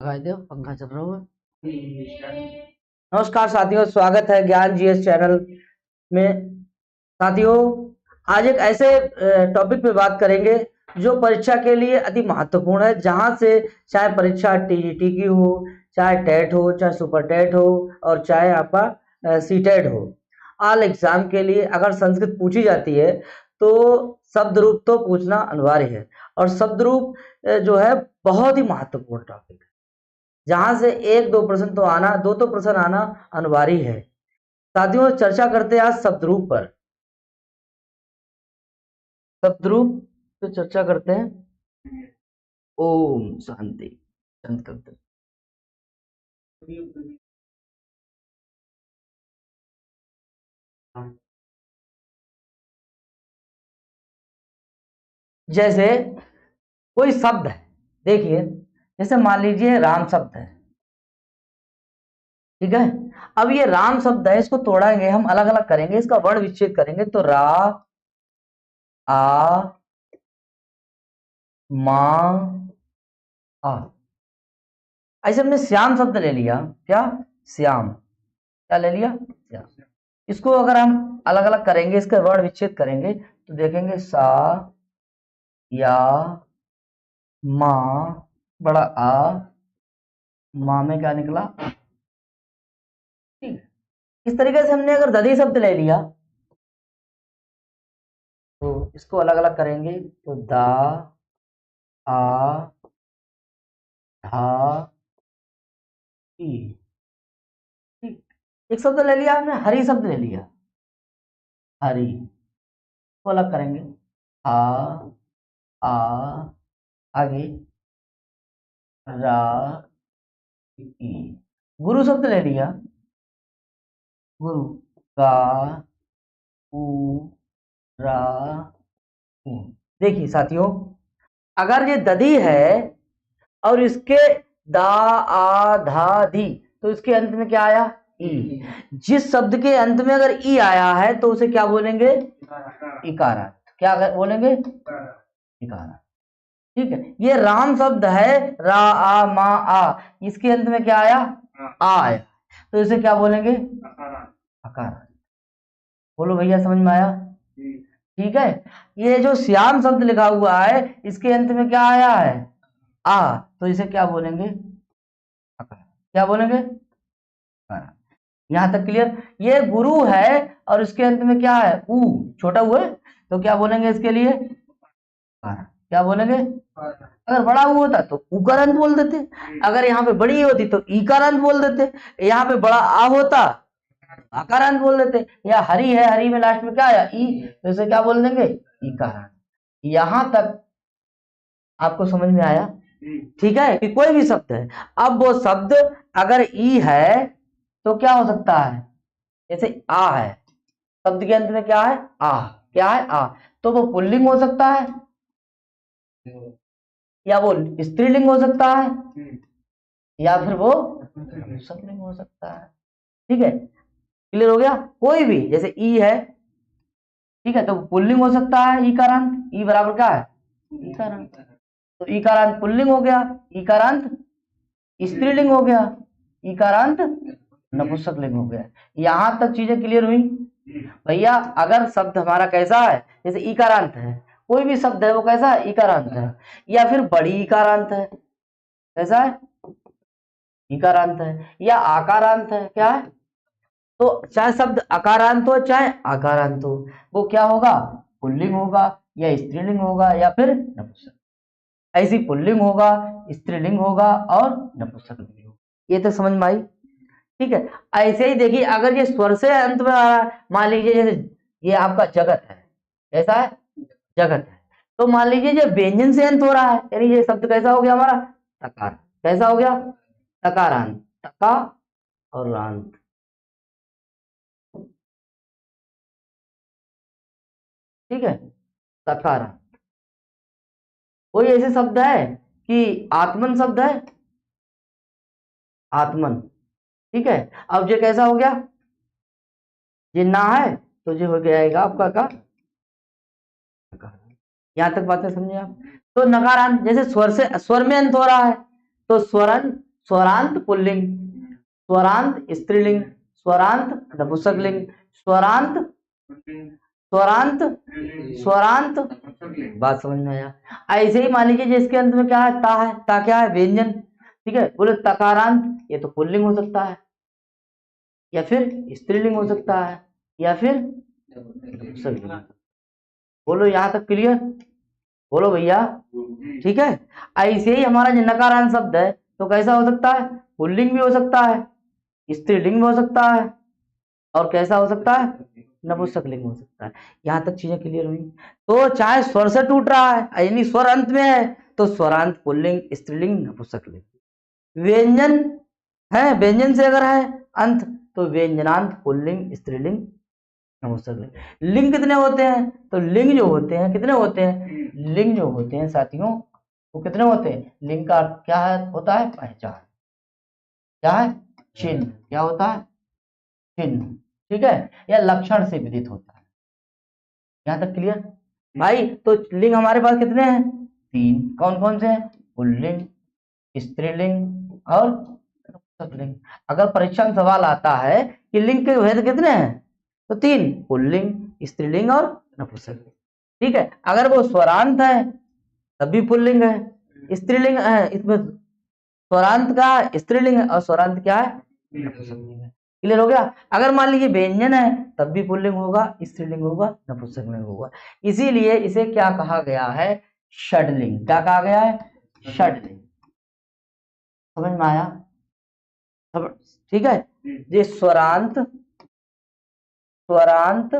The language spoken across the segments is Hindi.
दिखाई दे पंखा चल रहा हुआ। नमस्कार साथियों, स्वागत है ज्ञान जीएस चैनल में। साथियों, आज एक ऐसे टॉपिक पे बात करेंगे जो परीक्षा के लिए अति महत्वपूर्ण है, जहां से चाहे परीक्षा टीजीटी की हो, चाहे टेट हो, चाहे सुपर टेट हो और चाहे आपका सीटेट हो। ऑल एग्जाम के लिए अगर संस्कृत पूछी जाती है तो शब्द रूप तो पूछना अनिवार्य है। और शब्द रूप जो है बहुत ही महत्वपूर्ण टॉपिक है, जहां से एक दो प्रश्न तो आना, दो तो प्रश्न आना अनिवार्य है। साथियों, चर्चा करते हैं आज शब्द रूप पर। शब्द रूप पे चर्चा करते हैं। ओम शांति। शांत करते हैं। जैसे कोई शब्द है, देखिए जैसे मान लीजिए राम शब्द है, ठीक है। अब ये राम शब्द है, इसको तोड़ेंगे हम, अलग अलग करेंगे, इसका वर्ण विच्छेद करेंगे तो रा आ मा आ। ऐसे हमने श्याम शब्द ले लिया, क्या श्याम, क्या ले लिया श्याम। इसको अगर हम अलग अलग करेंगे, इसका वर्ण विच्छेद करेंगे तो देखेंगे सा या मा, बड़ा आ, माँ में क्या निकला, ठीक है। इस तरीके से हमने अगर दधी शब्द ले लिया तो इसको अलग अलग करेंगे तो दा आ धा ई, ठीक। एक शब्द ले लिया हमने, हरी शब्द ले लिया, हरी को अलग करेंगे आ आ, आगे रा ई। गुरु शब्द ले लिया, गुरु गा उ रा उ। देखिए साथियों, अगर ये दधी है और इसके दा आ धा दी, तो इसके अंत में क्या आया ई। जिस शब्द के अंत में अगर ई आया है तो उसे क्या बोलेंगे इकारा। क्या बोलेंगे इकारा, ठीक है। ये राम शब्द है, रा आ मा आ, इसके अंत में क्या आया आ आया, तो इसे क्या बोलेंगे अकार। बोलो भैया, समझ में आया, ठीक है। ये जो श्याम शब्द लिखा हुआ है, इसके अंत में क्या आया है आ, तो इसे क्या बोलेंगे अकार। क्या बोलेंगे अकार। यहां तक क्लियर। ये गुरु है और इसके अंत में क्या है ऊ, छोटा ऊ है, तो क्या बोलेंगे इसके लिए अकार। क्या बोलेंगे, अगर बड़ा ऊ होता तो उकारांत बोल देते, अगर यहाँ पे बड़ी होती तो ईकारांत बोल देते, यहाँ पे बड़ा आ होता आकारांत बोल देते। या हरी है, हरी में लास्ट में क्या आया ई, तो इसे क्या बोल देंगे ईकारांत। यहां तक आपको समझ में आया, ठीक है, कि कोई भी शब्द है, अब वो शब्द अगर ई है तो क्या हो सकता है, जैसे आ है, शब्द के अंत में क्या है आ, क्या है आ, तो वो पुल्लिंग हो सकता है या वो स्त्रीलिंग हो सकता है या फिर वो नपुंसकलिंग हो सकता है, ठीक है। क्लियर हो गया। कोई भी जैसे ई है, ठीक है, तो पुल्लिंग हो सकता है ईकारांत, ई बराबर क्या है ईकारांत, तो ईकारांत पुल्लिंग हो गया, ईकारांत स्त्रीलिंग हो गया, ईकारांत नपुंसकलिंग हो गया। यहां तक चीजें क्लियर हुई भैया। अगर शब्द हमारा कैसा है, जैसे ईकारांत है, कोई भी शब्द है वो कैसा है इकारांत है, या फिर बड़ी इकारांत है, कैसा है इकारांत है, या आकारांत है, क्या है, तो चाहे शब्द अकारांत हो चाहे आकारांत हो, वो क्या होगा पुल्लिंग होगा या स्त्रीलिंग होगा या फिर नपुंसक। ऐसी पुल्लिंग होगा, स्त्रीलिंग होगा और नपुंसकलिंग होगा। ये तो समझ में आई, ठीक है। ऐसे ही देखिए, अगर ये स्वर से अंत में आ रहा है, मान लीजिए जैसे ये आपका जगत है, कैसा है जगत है, तो मान लीजिए ये व्यंजन से अंत हो रहा है, यानी ये शब्द कैसा हो गया हमारा तकार, कैसा हो गया तकारांत, तका और रांत, ठीक है तकारांत। कोई ऐसे शब्द है कि आत्मन शब्द है, आत्मन, ठीक है। अब ये कैसा हो गया, ये ना है तो ये हो जाएगा आपका का, यहां तक बातें समझे आप। तो नकारांत, जैसे स्वर से स्वर में अंत हो रहा है तो स्वरन, स्वरांत पुल्लिंग, स्वरांत स्त्रीलिंग, स्वरांत नपुंसकलिंग, स्वरांत स्वरांत स्वरांत। बात समझ में आया? ऐसे ही मान लीजिए जिसके अंत में क्या है, ता है, ता क्या है, व्यंजन, ठीक है, बोले तकारांत, ये तो पुल्लिंग हो सकता है या फिर स्त्रीलिंग हो सकता है या फिर नपुंसकलिंग। बोलो यहां तक क्लियर? बोलो भैया, ठीक है। ऐसे ही हमारा जो नकारांत शब्द है तो कैसा हो सकता है, पुल्लिंग भी हो सकता है, स्त्रीलिंग भी हो सकता है और कैसा हो सकता है, नपुंसकलिंग हो सकता है। यहां तक चीजें क्लियर हुई? तो चाहे स्वर से टूट रहा है यानी स्वर अंत में है तो स्वरांत पुल्लिंग, स्त्रीलिंग, नपुंसकलिंग। व्यंजन है, व्यंजन से अगर है अंत तो व्यंजनांत पुल्लिंग, स्त्रीलिंग, नपुंसकलिंग। लिंग कितने होते हैं, तो लिंग जो होते हैं कितने होते हैं, लिंग जो होते हैं साथियों वो कितने होते हैं, लिंग का अर्थ क्या है, होता है पहचान, क्या है, चिन्ह, क्या होता है, चिन्ह, ठीक है, या लक्षण से विदित होता है। यहां तक क्लियर भाई? तो लिंग हमारे पास कितने हैं, 3। कौन कौन से हैं, पुल्लिंग, स्त्रीलिंग और नपुंसकलिंग। अगर परीक्षा में सवाल आता है कि लिंग के भेद कितने हैं तो 3, पुल्लिंग, स्त्रीलिंग और नपुंसकलिंग, ठीक है। अगर वो स्वरांत है तब भी पुल्लिंग है, स्त्रीलिंग है, इसमें स्वरांत का स्त्रीलिंग है और स्वरांत क्या है, नपुंसकलिंग है। क्लियर हो गया? अगर मान लीजिए व्यंजन है तब भी पुल्लिंग होगा, स्त्रीलिंग होगा, नपुंसकलिंग होगा। इसीलिए इसे क्या कहा गया है, षडलिंग। क्या कहा गया है, षडलिंग। समझ में आया? ठीक है। ये स्वरांत, स्वरांत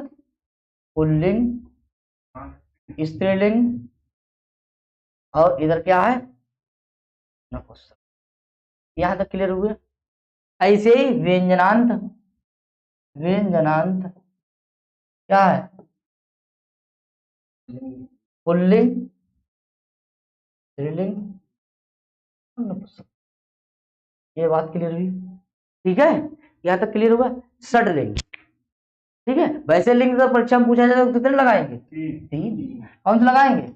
पुल्लिंग, स्त्रीलिंग और इधर क्या है, नपुंसक। यहां तक क्लियर हुए? ऐसे ही व्यंजनांत, व्यंजनांत क्या है, पुल्लिंग, स्त्रीलिंग, नपुंसक। ये बात क्लियर हुई? ठीक है, यहां तक क्लियर हुआ? षडलिंग, ठीक है। वैसे लिंग का परीक्षा में पूछा जाए तो कितने लगाएंगे, 3। कौन से लगाएंगे,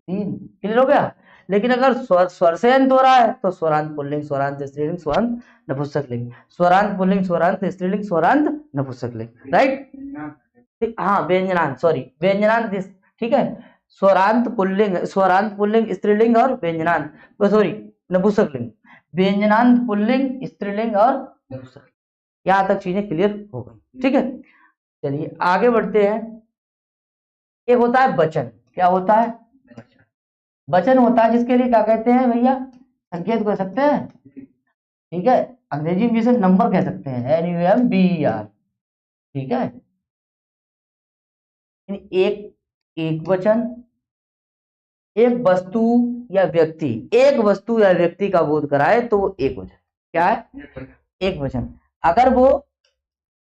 3। क्लियर हो गया? लेकिन अगर स्वर से अंत हो रहा है तो स्वरांत पुल्लिंग, स्वरांत स्त्रीलिंग, स्वरांत नपुंसकलिंग, स्वरांत पुल्लिंग, स्वरांत स्त्रीलिंग, स्वरांत नपुंसकलिंग, राइट? हाँ व्यंजनांत, सॉरी व्यंजनांत, ठीक है। स्वरांत पुल्लिंग स्त्रीलिंग और व्यंजनांत, सॉरी नपुंसकलिंग, व्यंजनांत पुल्लिंग स्त्रीलिंग और नपुंसकलिंग। यहां तक चीजें क्लियर हो गई, ठीक है। चलिए आगे बढ़ते हैं। एक होता है वचन। क्या होता है, वचन होता है जिसके लिए क्या कहते हैं भैया, संकेत कह सकते हैं, ठीक है। अंग्रेजी में जिसे नंबर कह सकते हैं, NUMBER, ठीक है। एक वचन, एक वस्तु या व्यक्ति, एक वस्तु या व्यक्ति का बोध कराए तो वो एक वचन। क्या है, एक वचन। अगर वो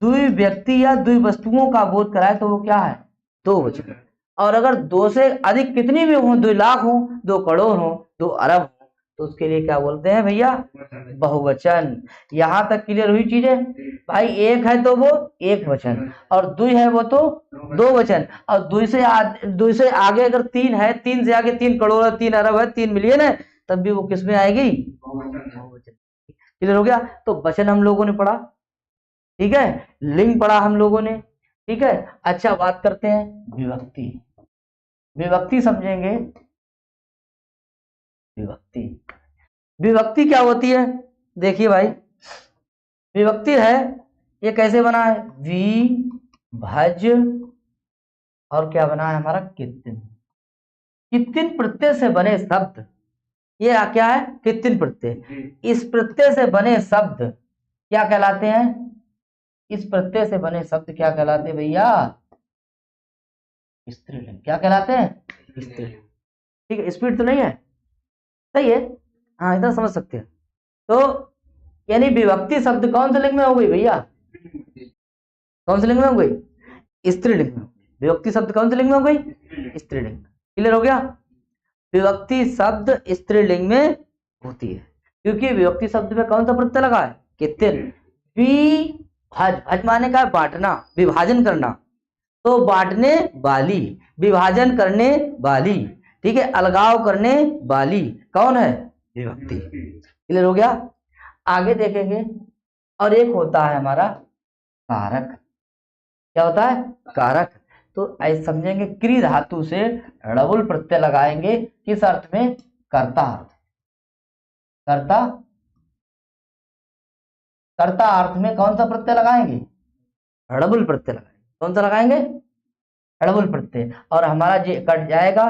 द्वि व्यक्ति या द्वि वस्तुओं का बोध कराए तो वो क्या है, 2 वचन। और अगर 2 से अधिक कितनी भी हो, 2 लाख हो, 2 करोड़ हो, 2 अरब हो, तो उसके लिए क्या बोलते हैं भैया, बहुवचन। यहां तक क्लियर हुई चीजें? भाई एक है तो वो एक वचन और द्वि है वो तो 2 वचन, और द्वि से आगे अगर 3 है, 3 से आगे 3 करोड़ है, 3 अरब है, 3 मिलियन है, तब भी वो किस में आएगी, बहुवचन। क्लियर हो गया? तो वचन हम लोगों ने पढ़ा, ठीक है। लिंग पढ़ा हम लोगों ने, ठीक है। अच्छा बात करते हैं विभक्ति। विभक्ति समझेंगे। विभक्ति, विभक्ति क्या होती है, देखिए भाई विभक्ति है ये कैसे बना है, विभज और क्या बना है हमारा, कित्तिन। कित्तिन प्रत्यय से बने शब्द, ये क्या है, कित्तिन प्रत्यय। इस प्रत्यय से बने शब्द क्या कहलाते हैं, इस प्रत्यय से बने शब्द क्या कहलाते हैं भैया, स्त्रीलिंग। क्या कहलाते हैं, स्त्रीलिंग। ठीक है, स्पीड तो नहीं है, सही है, हाँ इतना समझ सकते हैं। तो यानी विभक्ति शब्द कौन से लिंग में हो गई भैया, कौन से लिंग में हो गई, स्त्रीलिंग में। विभक्ति शब्द कौन से लिंग में हो गई, स्त्रीलिंग। क्लियर हो गया? विभक्ति शब्द स्त्रीलिंग में होती है क्योंकि विभक्ति शब्द में कौन सा प्रत्यय लगा है, कित्तिन। विभज, भज माने का बांटना, विभाजन करना, तो बांटने वाली, विभाजन करने वाली, ठीक है, अलगाव करने वाली कौन है, विभक्ति। क्लियर हो गया? आगे देखेंगे। और एक होता है हमारा कारक। क्या होता है? कारक। तो ऐसे समझेंगे, क्री धातु से डबल प्रत्यय लगाएंगे, किस अर्थ में? कर्ता अर्थ। कर्ता, कर्ता अर्थ में कौन सा प्रत्यय लगाएंगे? डबल प्रत्यय लगाएंगे। कौन सा लगाएंगे? डबल प्रत्यय। और हमारा जे कट जाएगा,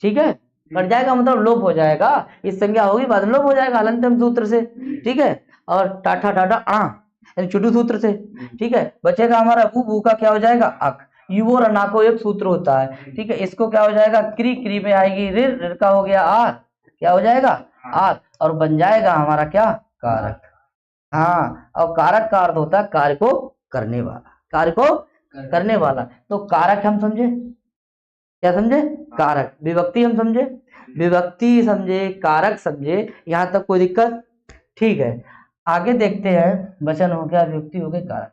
ठीक है, कट जाएगा मतलब लोप हो जाएगा, इस संज्ञा होगी बाद में लोप हो जाएगा हलंतम सूत्र से, ठीक है। और टाठा टाठा आ यानी चुटू सूत्र से, ठीक है। बचेगा हमारा बू का क्या हो जाएगा? अक। यू और अना को एक सूत्र होता है, ठीक है। इसको क्या हो जाएगा? क्री, क्री में आएगी रिर, रिर का हो गया आर, क्या हो जाएगा? आर। और बन जाएगा हमारा क्या? कारक। हाँ, और कारक का अर्थ होता है कार्य को करने वाला, कार्य को करने वाला। तो कारक हम समझे, क्या समझे? कारक। विभक्ति हम समझे, विभक्ति समझे, कारक समझे, यहां तक कोई दिक्कत? ठीक है। आगे देखते हैं, वचन हो गया, विभक्ति हो गई, कारक।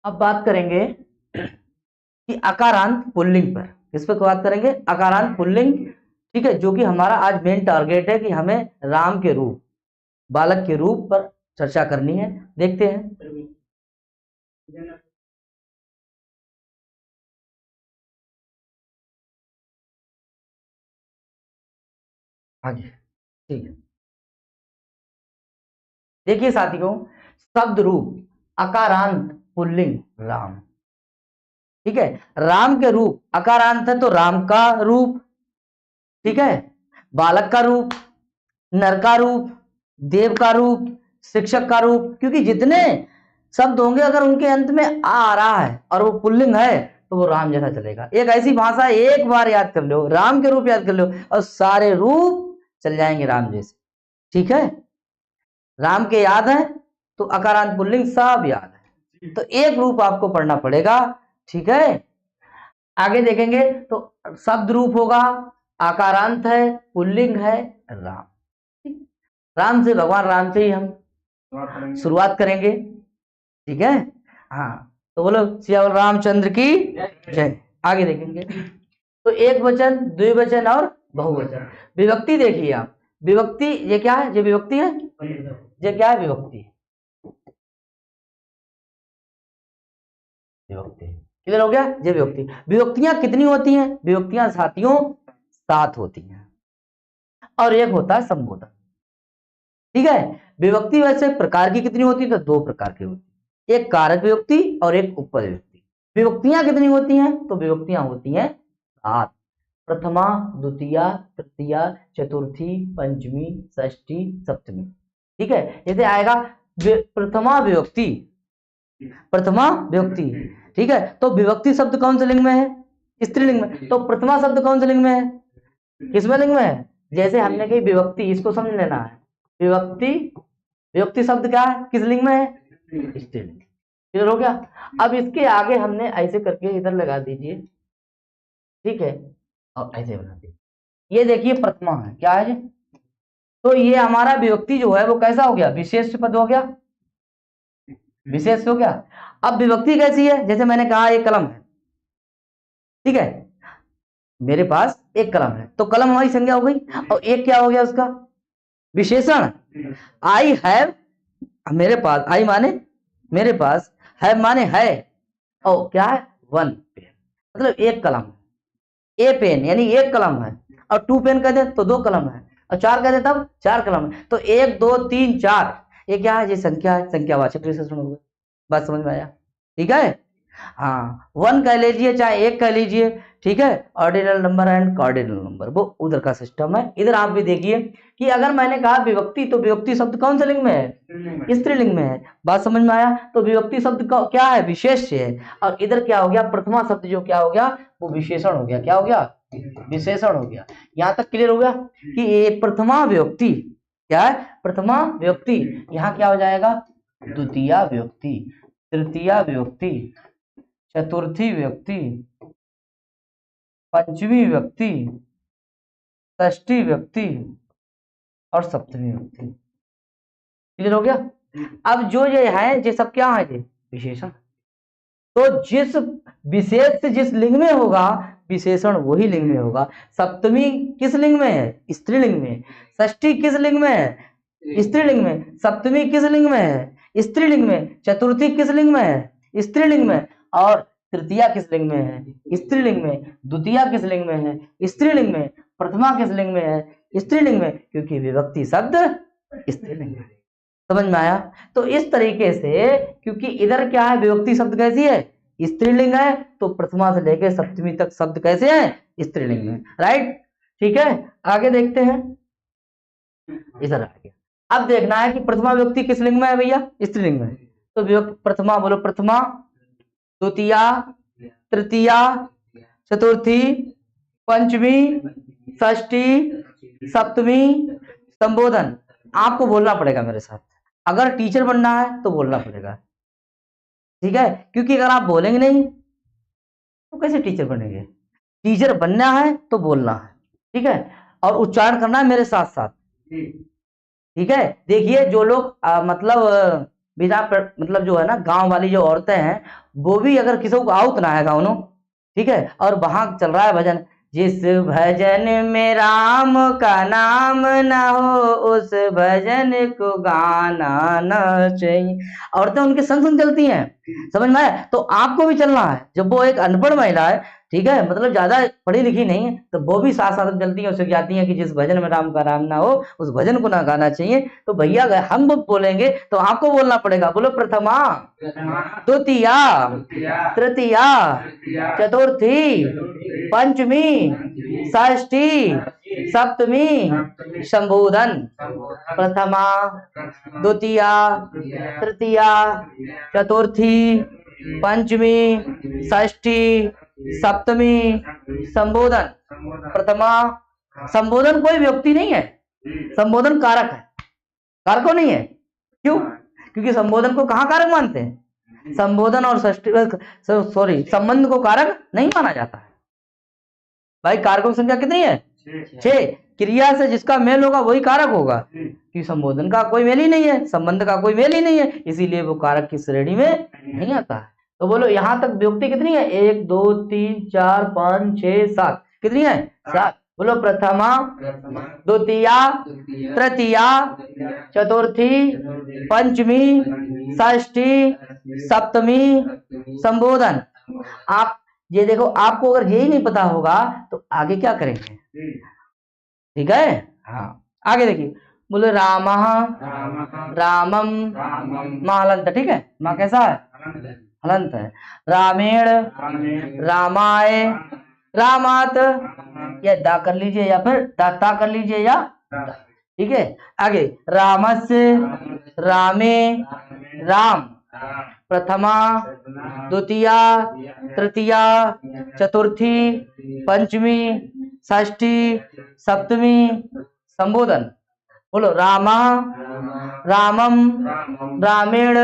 अब बात करेंगे कि अकारांत पुल्लिंग पर। किस पर बात करेंगे? अकारांत पुल्लिंग, ठीक है, जो कि हमारा आज मेन टारगेट है कि हमें राम के रूप, बालक के रूप पर चर्चा करनी है। देखते हैं। आगे, ठीक है। देखिए साथियों, शब्द रूप अकारांत पुल्लिंग राम, ठीक है। राम के रूप अकारांत है तो राम का रूप, ठीक है, बालक का रूप, नर का रूप, देव का रूप, शिक्षक का रूप, क्योंकि जितने शब्द होंगे अगर उनके अंत में आ रहा है और वो पुल्लिंग है तो वो राम जैसा चलेगा। एक ऐसी भाषा, एक बार याद कर लो, राम के रूप याद कर लो और सारे रूप चल जाएंगे राम जैसे, ठीक है। राम के याद है तो अकारांत पुल्लिंग सब याद है, तो एक रूप आपको पढ़ना पड़ेगा, ठीक है। आगे देखेंगे तो शब्द रूप होगा, आकारांत है, पुल्लिंग है, राम। राम से, भगवान राम से ही हम शुरुआत करेंगे, ठीक है। हाँ, तो बोलो सियावर रामचंद्र की जय। आगे देखेंगे तो एक वचन, द्विवचन और बहुवचन। विभक्ति देखिए आप, विभक्ति ये क्या है? ये विभक्ति है, ये क्या है? विभक्ति, विभक्ति क्लियर हो गया? ये विभक्ति। विभक्तियां कितनी होती हैं? विभक्तियां साथियों 7 होती हैं और एक होता है संबोधन, ठीक है। विभक्ति वैसे प्रकार की कितनी होती है? तो 2 प्रकार की होती है, एक कारक विभक्ति और एक उपपद विभक्ति। विभक्तियां कितनी होती हैं? तो विभक्तियां होती हैं 7, प्रथमा, द्वितीया, तृतीया, चतुर्थी, पंचमी, षष्ठी, सप्तमी, ठीक है। जैसे आएगा प्रथमा विभक्ति, प्रथमा विभक्ति, ठीक है। तो विभक्ति शब्द कौन से लिंग में है? स्त्रीलिंग में। तो प्रथमा शब्द कौन से लिंग में है? किसमें लिंग में है? जैसे हमने कही विभक्ति, इसको समझ लेना है। विभक्ति, विभक्ति शब्द क्या है? किस लिंग में है? स्त्रीलिंग। क्लियर हो गया? अब इसके आगे हमने ऐसे करके इधर लगा दीजिए, ठीक है, और ऐसे बना दीजिए। ये देखिए प्रथमा है, क्या है ये? तो ये हमारा विभक्ति जो है वो कैसा हो गया? विशेष पद हो गया, विशेष हो गया। अब विभक्ति कैसी है? जैसे मैंने कहा एक कलम है, ठीक है, मेरे पास एक कलम है, तो कलम हमारी संज्ञा हो गई, और एक क्या हो गया उसका? विशेषण। आई हैव, मेरे पास, आई माने मेरे पास, हैव माने है, और क्या है? 1 पेन, मतलब एक कलम है। ए पेन यानी एक कलम है, और 2 पेन कहते हैं तो 2 कलम है, और 4 कहते हैं तब 4 कलम है। तो 1 2 3 4, ये क्या है? ये संख्या है, संख्यावाचक विशेषण हो गए। बात समझ में आया? ठीक है। हाँ, 1 कह लीजिए चाहे 1 कह लीजिए, ठीक है। Ordinal number and cardinal number, वो उधर का सिस्टम है। इधर आप भी देखिए कि अगर मैंने कहा विभक्ति, तो विभक्ति शब्द कौन से लिंग में है? स्त्रीलिंग में है। बात समझ में आया? तो विभक्ति शब्द का क्या है? विशेष है। और इधर क्या हो गया? प्रथमा शब्द जो क्या हो गया? वो विशेषण हो गया। क्या हो गया? विशेषण हो गया। यहां तक क्लियर हो गया कि ये प्रथमा विभक्ति क्या है? प्रथमा विभक्ति। यहाँ क्या हो जाएगा? द्वितीया विभक्ति, तृतीया विभक्ति, चतुर्थी विभक्ति, पंचमी विभक्ति, षष्ठी विभक्ति और सप्तमी विभक्ति। क्लियर हो गया? अब जो ये है, ये सब क्या है? ये विशेषण। तो जिस विशेष से जिस लिंग में होगा विशेषण, वही लिंग में होगा। सप्तमी किस लिंग में है? स्त्रीलिंग में। षष्ठी किस लिंग में है? स्त्रीलिंग में। सप्तमी किस लिंग में है? स्त्रीलिंग में। चतुर्थी किस लिंग में है? स्त्रीलिंग में। और तृतीया किस लिंग में है? स्त्रीलिंग में। द्वितीया किस लिंग में है? स्त्रीलिंग में। प्रथमा किस लिंग में है? स्त्रीलिंग में, क्योंकि विभक्ति शब्द स्त्रीलिंग में। समझ में आया? तो इस तरीके से, क्योंकि इधर क्या है, विभक्ति शब्द कैसी है? स्त्रीलिंग है, तो प्रथमा से लेकर सप्तमी तक शब्द कैसे हैं? स्त्रीलिंग में। राइट, ठीक है। आगे देखते हैं, इधर आ गया। अब देखना है कि प्रथमा विभक्ति किस लिंग में है भैया? स्त्रीलिंग में। तो विभक्ति प्रथमा बोलो, प्रथमा, द्वितीया, तृतीया, चतुर्थी, पंचमी, षष्ठी, सप्तमी, संबोधन। आपको बोलना पड़ेगा मेरे साथ, अगर टीचर बनना है तो बोलना पड़ेगा, ठीक है? क्योंकि अगर आप बोलेंगे नहीं तो कैसे टीचर बनेंगे? टीचर बनना है तो बोलना है, ठीक है? और उच्चारण करना है मेरे साथ साथ, ठीक है? देखिए, जो लोग बिना मतलब जो है ना, गांव वाली जो औरतें हैं, वो भी अगर किसी को आउत ना है गाउनो, ठीक है, और वहां चल रहा है भजन, जिस भजन में राम का नाम न हो, उस भजन को गाना न चाहिए। औरतें उनके संग संग चलती हैं, समझ में आया? तो आपको भी चलना है। जब वो एक अनपढ़ महिला है, ठीक है, मतलब ज्यादा पढ़ी लिखी नहीं है, तो वो भी साथ साथ चलती है, उसे कहती है कि जिस भजन में राम का नाम ना हो, उस भजन को ना गाना चाहिए। तो भैया अगर हम बोलेंगे तो आपको बोलना पड़ेगा। बोलो, प्रथमा, द्वितीया, तृतीया, चतुर्थी, पंचमी, षष्ठी, सप्तमी, संबोधन। प्रथमा, द्वितीया, तृतीया, चतुर्थी, पंचमी, षष्ठी, सप्तमी, संबोधन। प्रथमा, संबोधन कोई व्यक्ति नहीं है, संबोधन कारक है, कारको नहीं है। क्यों? क्योंकि संबोधन को कहाँ कारक मानते हैं? संबोधन और संबंध को कारक नहीं माना जाता है भाई। कारकों की संख्या कितनी है? 6। क्रिया से जिसका मेल होगा वही कारक होगा, कि संबोधन का कोई मेल ही नहीं है, संबंध का कोई मेल ही नहीं है, इसीलिए वो कारक की श्रेणी में नहीं आता है। तो बोलो, यहां तक विभक्ति कितनी है? 1 2 3 4 5 6 7। कितनी है? 7। बोलो, प्रथमा, द्वितीया, तृतीया, चतुर्थी, पंचमी, षष्ठी, सप्तमी, संबोधन। आप ये देखो, आपको अगर यही नहीं पता होगा तो आगे क्या करेंगे? ठीक है, हाँ। आगे देखिए, बोले रामा, रामम, महालंत, ठीक है? माँ कैसा है? हलंत है। रामेण, रामाय, रामात, या दा कर लीजिए या फिर ता कर लीजिए, या ठीक है। आगे, रामस्य, रामे, राम। प्रथमा, द्वितीया, तृतीया, चतुर्थी, पंचमी, षष्ठी, सप्तमी, संबोधन। बोलो, रामा, रामम, रामेण,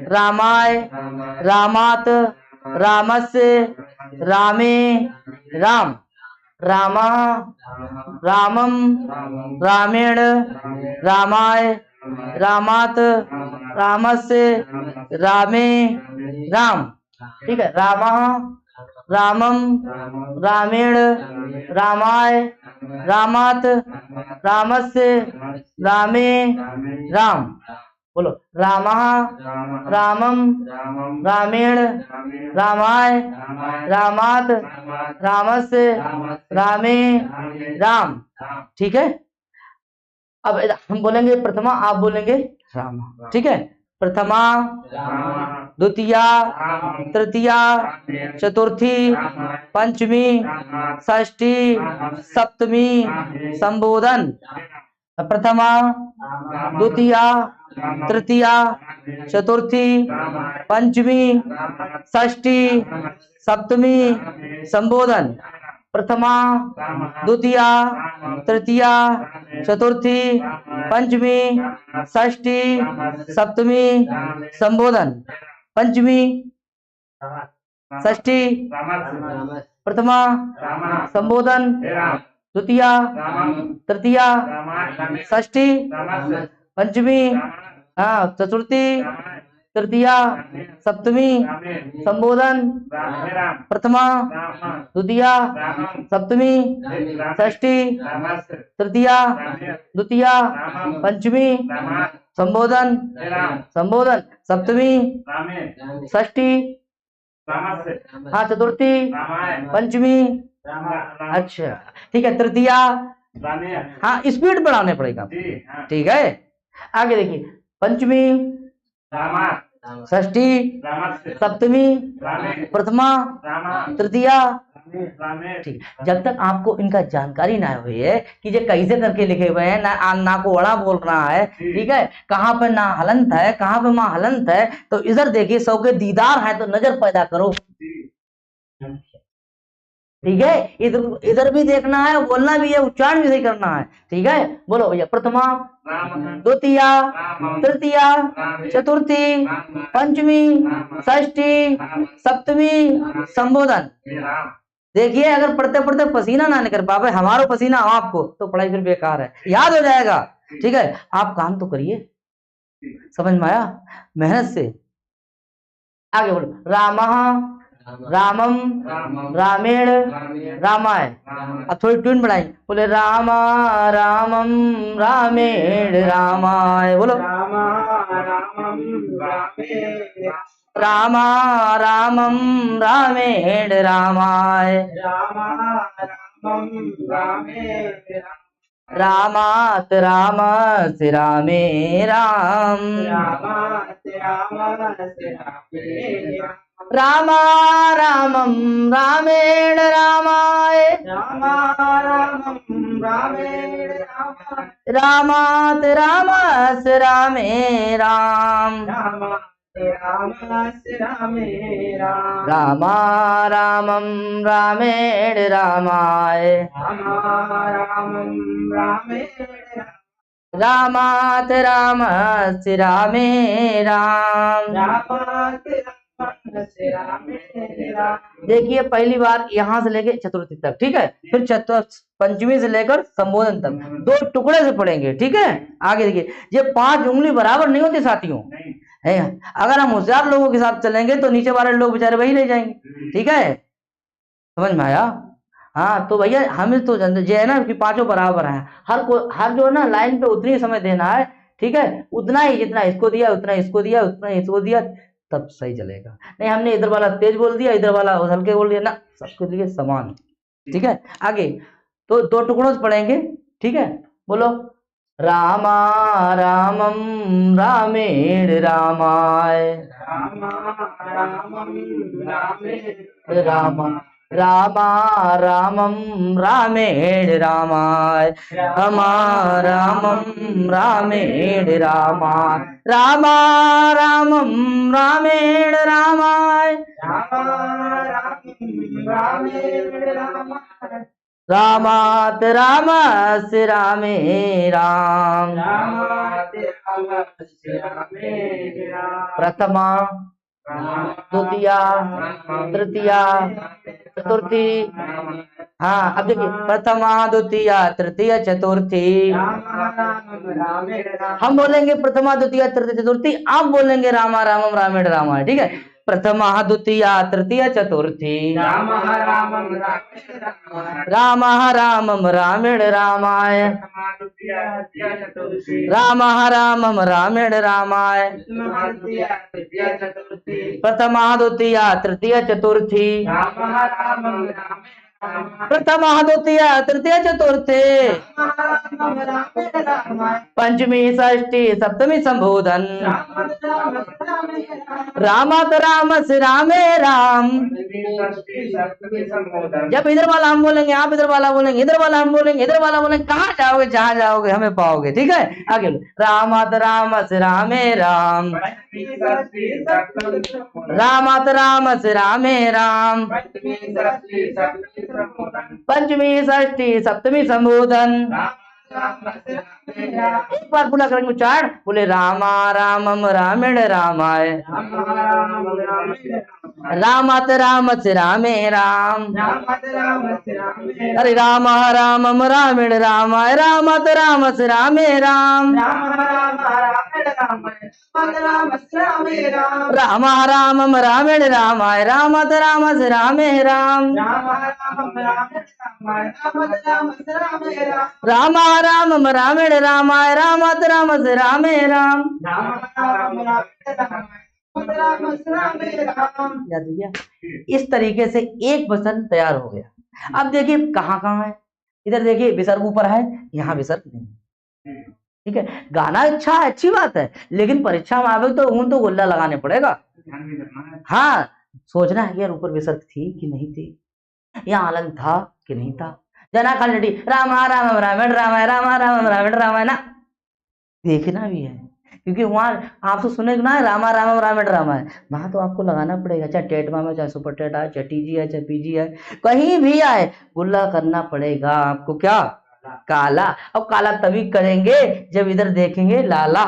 रामाय, रामात, रामस्य, रामे, राम। रामा, रामम, रामेण, रामाय, रामात, रामस्य, रामे, राम। ठीक है, रामा, रामम, रामेण, रामाय, रामात, रामस्य, रामे, राम। बोलो, रामा, रामम, रामेण, रामाय, रामात, रामस्य, रामे, राम। ठीक है। अब हम बोलेंगे प्रथमा, आप बोलेंगे रामा, ठीक है? प्रथमा, द्वितीया, तृतीया, चतुर्थी, पंचमी, षष्ठी, सप्तमी, संबोधन। प्रथमा, द्वितीया, तृतीया, चतुर्थी, पंचमी, षष्ठी, सप्तमी, संबोधन। प्रथमा, द्वितीया, तृतीया, चतुर्थी, पंचमी, षष्ठी, सप्तमी, संबोधन। पंचमी, षष्ठी, प्रथमा, संबोधन, द्वितीया, तृतीया, षष्ठी, पंचमी, हाँ, चतुर्थी, तृतीया, सप्तमी, संबोधन, प्रथमा, द्वितीया, सप्तमी, षष्ठी, तृतीया, द्वितीया, पंचमी, संबोधन, संबोधन, सप्तमी, षष्ठी, हाँ चतुर्थी, पंचमी, अच्छा ठीक है, तृतीया, हाँ स्पीड बढ़ाने पड़ेगा, ठीक है। आगे देखिए, पंचमी, षष्ठी, सप्तमी, प्रथमा, तृतीया, ठीक। जब तक आपको इनका जानकारी ना हुई है कि ये कैसे करके लिखे हुए हैं, ना को अड़ा बोल रहा है, ठीक है, कहाँ पे ना हलंत है, कहाँ पे माँ हलंत है, तो इधर देखिए, सौ के दीदार है तो नजर पैदा करो, ठीक है। इधर इधर भी देखना है, बोलना भी है, उच्चारण भी सही करना है, ठीक है। बोलो भैया, प्रथमा, द्वितीया, तृतीया, चतुर्थी, पंचमी, षष्ठी, सप्तमी, संबोधन। देखिए अगर पढ़ते पढ़ते पसीना ना निकल पावे, हमारा पसीना हो आपको, तो पढ़ाई फिर बेकार है, याद हो जाएगा, ठीक है। आप काम तो करिए, समझ में आया, मेहनत से। आगे बोलो, रामः, रामम, रामेण, रामाय। अब थोड़ी ट्यून बढ़ाई, बोले रामा रामम रामेण रामाय। बोलो, रामा रामम रामेण रामाय। रामात रामस्य रामे राम। रामा रामम रामेण रामाय। रामात रामस्य रामे राम। रामा रामम रामेण रामाय। रामात रामस्य रामे राम। देखिए पहली बार यहाँ से लेके चतुर्थी तक, ठीक है, फिर पंचमी से लेकर संबोधन तक, दो टुकड़े से पढ़ेंगे, ठीक है। आगे देखिए, ये 5 उंगली बराबर नहीं होती साथियों, है। अगर हम होशियार लोगों के साथ चलेंगे तो नीचे वाले लोग बेचारे वही रह जाएंगे, ठीक है, समझ में आया। हाँ तो भैया हमें तो जो है ना कि 5 बराबर है, हर जो है ना लाइन पे उतनी समय देना है, ठीक है, उतना ही, जितना इसको दिया उतना इसको दिया, उतना इसको दिया, तब सही चलेगा। नहीं हमने इधर वाला तेज बोल दिया, इधर वाला हल्के बोल दिया ना, सबके लिए समान, ठीक है। आगे तो 2 टुकड़ों से पढ़ेंगे, ठीक है। बोलो, रामा रामम रामेण रामाय। रामा रामा रामम रामेण रामाय। रामा रामम रामेण रामाय। रामा रामम रामेण रामाय। रामात रामस्य रामे राम। प्रथमा, द्वितीया, तृतीया, चतुर्थी, हाँ अब देखिए, प्रथमा, द्वितीया, तृतीया, चतुर्थी। हम बोलेंगे प्रथमा, द्वितीया, तृतीया, चतुर्थी, आप बोलेंगे रामा रामम रामेण रामाय, ठीक है। प्रथमा, द्वितीया, तृतीया, चतुर्थी। रामः रामम रामेण रामाय। रामः रामम रामेण रामाय। प्रथमा, द्वितीया, तृतीया, चतुर्थी। प्रथमा, द्वितीया, तृतीया, चतुर्थी। पंचमी, षष्ठी, सप्तमी, संबोधन। रामात रामस्य रामे राम। जब इधर वाला हम बोलेंगे, आप इधर वाला बोलेंगे, इधर वाला हम बोलेंगे, इधर वाला बोलेंगे, कहाँ जाओगे, जहाँ जाओगे हमें पाओगे, ठीक है। आगे रामात रामस्य रामे राम। रामात रामस्य रामे राम। पंचमी, षष्ठी, सप्तमी, संबोधन। एक बार पूरा करेंगे उच्चारण, बोले रामा रामम रामेण रामाय। रामात रामस्य रामे राम। अरे राम रामम रामेण रामाय। रामात रामस्य रामे राम। राम राम रामेण रामाय रामत राम रामे राम राम राम रामेण रामाय रामत राम रामे राम। याद हो गया? इस तरीके से एक वचन तैयार हो गया। अब देखिए कहाँ कहाँ है, इधर देखिए विसर्ग ऊपर है, यहाँ विसर्ग नहीं। ठीक है, गाना अच्छा है, अच्छी बात है, लेकिन परीक्षा में आवे तो ऊन तो गोल्ला लगाने पड़ेगा। हाँ, सोचना है यार ऊपर विसर्ग थी कि नहीं थी, यहाँ अलग था कि नहीं था। जना खाली रेडी राम राम रावण रामाय राम राम रावण रामाय ना, देखना भी है, क्योंकि वहां आप तो सुने ना रामा राम रावण रामाय, वहां तो आपको लगाना पड़ेगा, चाहे टेटमा में, चाहे सुपर टेट आए, चाहे टीजी है, चाहे पीजी है, कहीं भी आए, गुल्ला करना पड़ेगा आपको। क्या? काला। अब काला तभी करेंगे जब इधर देखेंगे लाला।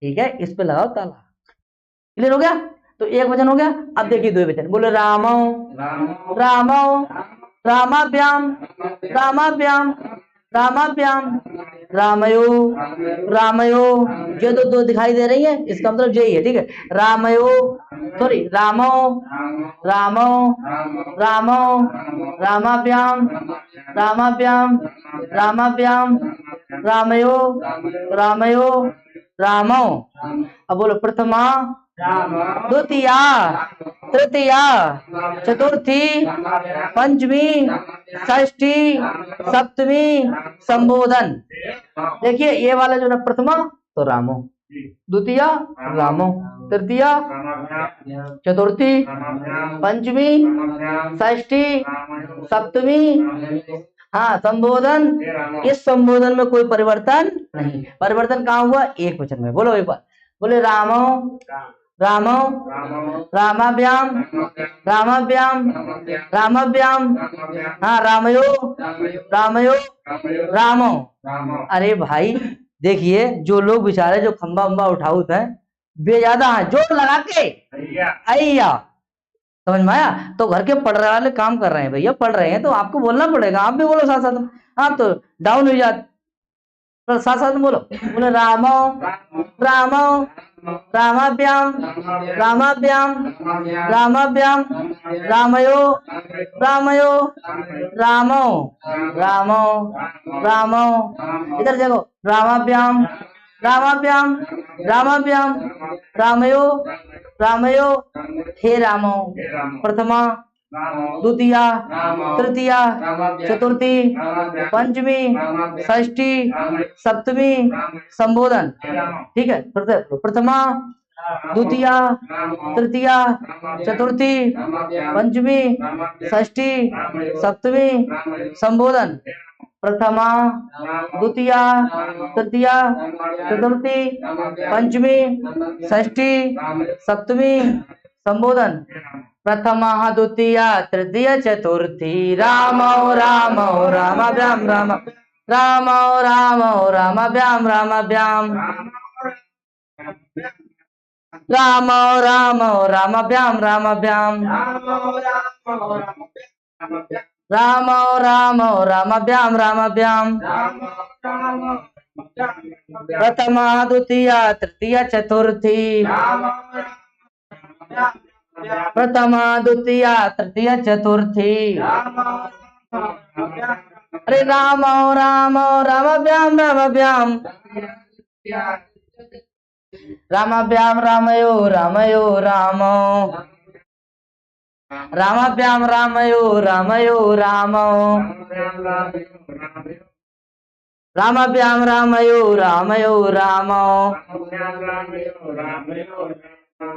ठीक है, इस पे लगाओ ताला। क्लियर हो गया? तो एक वचन हो गया। अब देखिए दो वचन, बोले रामो रामो रामाभ्याम रामाभ्याम रामाभ्याम रामयो रामयो। जो दो दिखाई दे रही है इसका मतलब यही है। ठीक है, रामयो सॉरी रामो रामो रामो रामाभ्याम रामाभ्याम रामाभ्याम रामयो रामयो रामो। अब बोलो प्रथमा द्वितीया तृतीया चतुर्थी पंचमी षष्ठी सप्तमी संबोधन। देखिए ये वाला जो ना प्रथमा तो रामो, द्वितीया रामो, तृतीया चतुर्थी पंचमी षष्ठी सप्तमी, हाँ संबोधन। इस संबोधन में कोई परिवर्तन नहीं। परिवर्तन कहाँ हुआ? एक वचन में। बोलो एक बार, बोले रामो रामो रामाभ्याम रामाभ्याम रामाभ्याम, हाँ रामयो रामयो रामो। अरे भाई देखिए जो लोग बेचारे जो खंबा वंबा उठाउत है बेज्यादा है, जोर लगा के अय्या, समझ में आया? तो घर के पढ़ रहे वाले काम कर रहे हैं भैया, पढ़ रहे हैं तो आपको बोलना पड़ेगा, आप भी बोलो साथ साथ। आप तो डाउन हो जाते, तो साथ साथ बोलो, बोले रामो रामो रामाभ्याम रामाभ्याम रामाभ्याम रामयो रामयो रामो रामो रामो। इधर देखो रामाभ्याम रामाभ्याम रामाभ्याम रामयो रामयो। हे रामो प्रथमा द्वितीया तृतीया चतुर्थी पंचमी षष्ठी सप्तमी संबोधन। ठीक है, प्रथमा द्वितीया तृतीया चतुर्थी पंचमी षष्ठी सप्तमी संबोधन। प्रथमा द्वितीया तृतीया चतुर्थी पंचमी षष्ठी सप्तमी संबोधन। प्रथमा द्वितीया तृतीया चतुर्थी रामो रामो रामाभ्याम राम रामो रामो रामाभ्याम रामाभ्याम रामो रामो रामाभ्याम रामाभ्याम रामो रामो रामाभ्याम रामाभ्याम। प्रथमा द्वितीया तृतीया चतुर्थी प्रथमा द्वितीया तृतीया चतुर्थी। अरे रामो रामो रामाभ्याम रामाभ्याम रामाभ्याम रामयो रामयो रामो रामाभ्याम रामयो रामयो रामो रामाभ्याम रामयो रामयो रामो।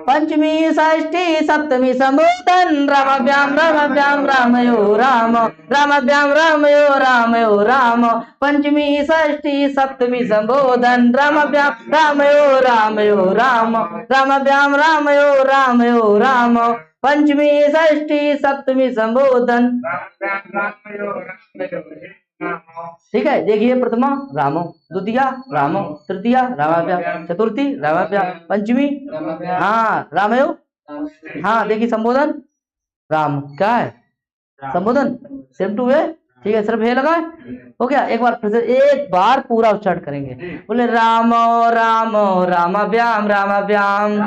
पंचमी षष्ठी सप्तमी संबोधन रामाभ्याम रामाभ्याम रामयो रामो रामाभ्याम रामयो रामयो रामो। पंचमी षष्ठी सप्तमी संबोधन रामाभ्याम रामयो रामयो रामो रामाभ्याम रामयो रामयो रामो। पंचमी षष्ठी सप्तमी संबोधन। ठीक है, देखिए प्रथमा रामो द्वितीया रामो तृतीया रामाभ्याम चतुर्थी रामाभ्याम पंचमी हाँ रामयो। हाँ देखिए संबोधन राम क्या है संबोधन सेम टू वे ठीक है, सिर्फ हे लगा हो गया। एक बार फिर से एक बार पूरा उच्चारण करेंगे। बोले राम राम रामाभ्याम रामाभ्याम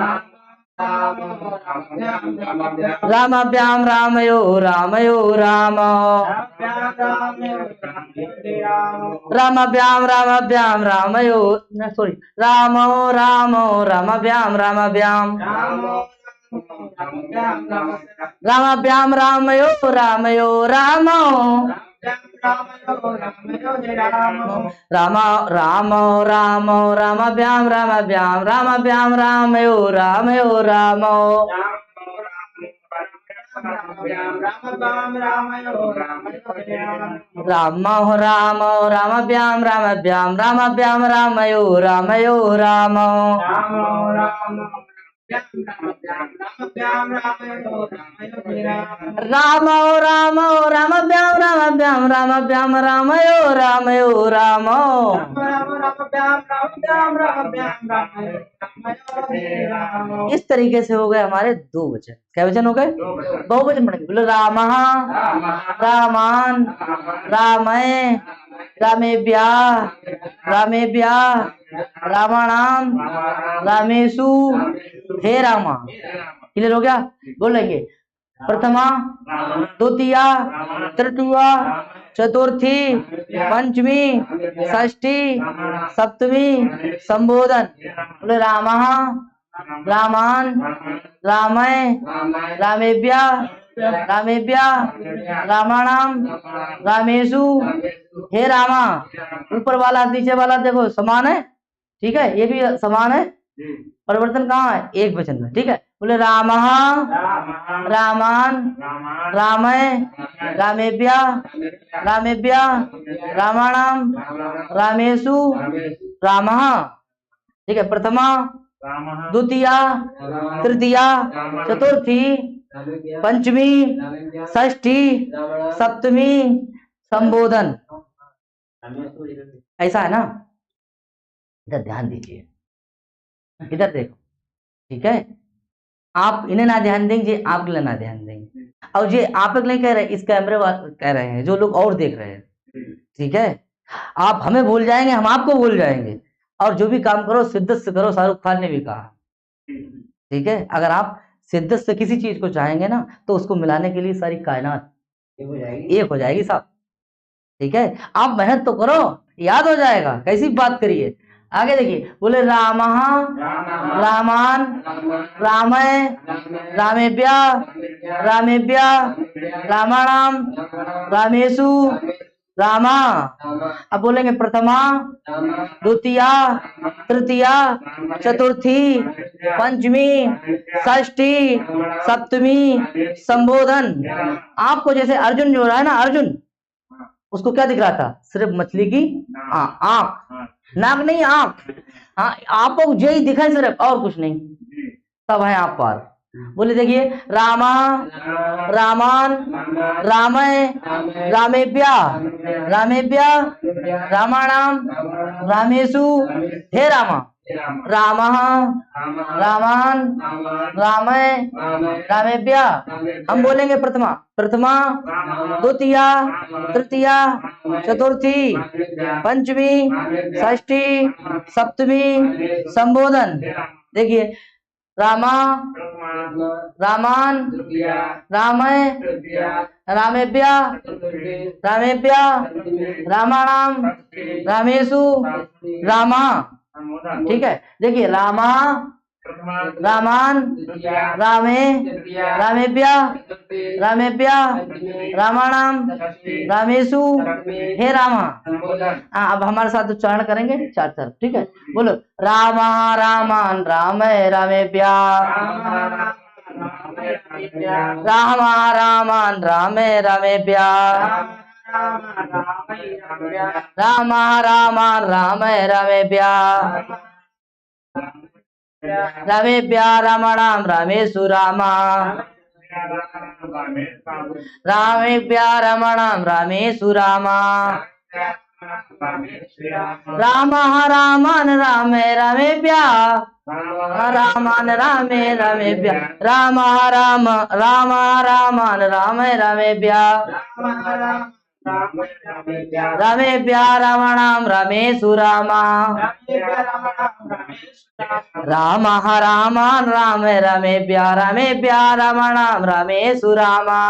रामाभ्याम रामयो रामयो राम रामाभ्याम रामाभ्याम रामयो सॉरी राम राम रामाभ्याम रामाभ्याम रामाभ्याम रामयो रामयो राम राम राम राम रामाभ्याम रामाभ्याम रामाभ्याम रामयो रामयो राम राम राम रामाभ्याम रामाभ्याम रामाभ्याम रामयो रामयो राम राम राम रामाभ्याम रामाभ्याम रामाभ्याम रामयो रामयो राम इस तरीके से हो गए हमारे दो वचन। क्या वचन हो गए? बहुवचन पढ़ेंगे। बोलो राम रामान रामय रामेभ्या रामेभ्या रामाणाम रामेशु हे रामा। क्लियर हो गया? बोलेंगे प्रथमा द्वितीया तृतीया चतुर्थी पंचमी षष्ठी सप्तमी संबोधन। बोले रामः रामान रामय रामेभ्या रामेभ्या रामाणाम रामेशु हे रामा। ऊपर वाला नीचे वाला देखो समान है, ठीक है, ये भी समान है, परिवर्तन कहाँ है? एक वचन में। ठीक है, बोले रामः रामान रामय रामेभ्या रामेभ्या रामाणाम रामेशु रामः। ठीक है, प्रथमा द्वितीया तृतीया चतुर्थी पंचमी षष्ठी सप्तमी संबोधन। ऐसा है ना? इधर ध्यान दीजिए, इधर देखो, ठीक है। आप इन्हें ना ध्यान देंगे, आपके लिए ना ध्यान देंगे, और ये आप लोग नहीं कह रहे, इस कैमरे वाले कह रहे हैं, जो लोग और देख रहे हैं। ठीक है, आप हमें भूल जाएंगे, हम आपको भूल जाएंगे, और जो भी काम करो शिद्दत से करो, शाहरुख खान ने भी कहा। ठीक है, अगर आप शिद्दत से किसी चीज को चाहेंगे ना, तो उसको मिलाने के लिए सारी कायनात एक हो जाएगी साहब। ठीक है, आप मेहनत तो करो, याद हो जाएगा। कैसी बात करिए, आगे देखिए। बोले रामः रामान रामय रामेभ्या रामेभ्या रामाणाम रामेशु रामा। अब बोलेंगे प्रथमा द्वितीया तृतीया चतुर्थी पंचमी षष्ठी सप्तमी संबोधन। आपको जैसे अर्जुन जो रहा है ना, अर्जुन उसको क्या दिख रहा था? सिर्फ मछली की आंख, नाक नहीं, आंख। हाँ, आपको यही दिखा है सिर्फ, और कुछ नहीं, तब है आप पार। बोले देखिए, रामा रामान रामय रामेभ्या रामेभ्या रामाणाम रामेशु हे रामा। रामः रामान रामय रामेभ्या। हम बोलेंगे प्रथमा प्रथमा द्वितीया तृतीया चतुर्थी पंचमी षष्ठी सप्तमी संबोधन। देखिए, रामा रामान रामय रामेभ्या रामेभ्या रामाणाम रामेशु रामा। ठीक है, देखिए, रामा रामान रामे रामेभ्या रामेभ्या रामाणाम रामेशु हे रामा। अब हमारे साथ उच्चारण करेंगे चार तरफ। ठीक है, बोलो रामा रामान रामय रामेभ्या रामा रामान रामय रामेभ्या रामा रामान रामय रामेभ्या रामेभ्या रामाणाम रामेशु रामा रामेभ्या रामाणाम रामेशु रामा रामः रामान रामे रामेभ्या रामान रामे रामेभ्या रामः राम राम रामान रामे रामेभ्या रमेभ्यः रमणां रमेषु रामा रामः रामान् राम रमेभ्यः रमेभ्यः रमणां रमेषु रामा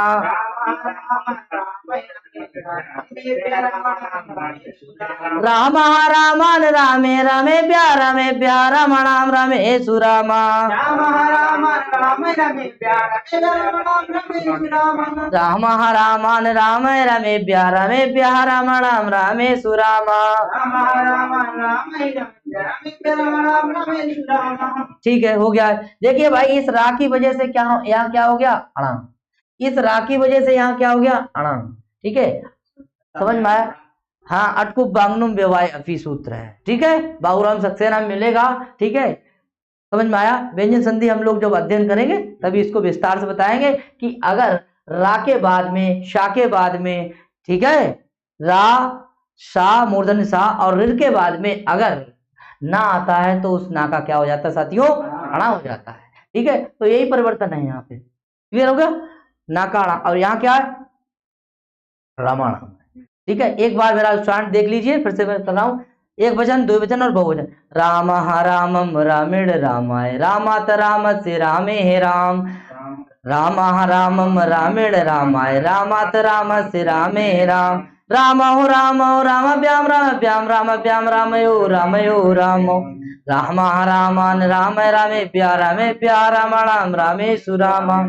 रामः रामान् रामे रमेभ्यः रमेभ्यः रमणां रमेषु रामा रामः रामान् राम रमेभ्यः रमेभ्यः रमणां रमेषु रामा। ठीक है, हो गया। देखिए भाई, इस रा की वजह से क्या यहाँ क्या हो गया, अणा। इस रा की वजह से यहाँ क्या हो गया, अणा। ठीक है, समझ में आया। हाँ, अटकुप बांगनुम व्यवाय अपी सूत्र है। ठीक है, बाहुराम सक्सेना मिलेगा। ठीक है, समझ में आया। व्यंजन संधि हम लोग जब अध्ययन करेंगे तभी इसको विस्तार से बताएंगे कि अगर रा के बाद में, शा के बाद में, ठीक है, रा शा मूर्धन्य सा और ऋ के बाद में अगर ना आता है तो उस ना का क्या हो जाता है साथियों, अणा हो जाता है। ठीक है, तो यही परिवर्तन है यहाँ पे। क्लियर हो गया, ना का अणा। और यहाँ क्या है, रामायण। ठीक है, एक बार मेरा उच्चारण देख लीजिए, फिर से मैं कर रहा हूँ। एक वचन, द्विवचन और बहुवचन। राम रामम रामेण रामाय रामात रामस्य रामे हे राम राम रामम रामेण रामाय रामात रामस्य रामे हे राम राम रामाभ्याम रामाभ्याम रामयो रामो राम रामान राम रामेभ्यः रामेभ्यः रामाणाम रामेषु रामा।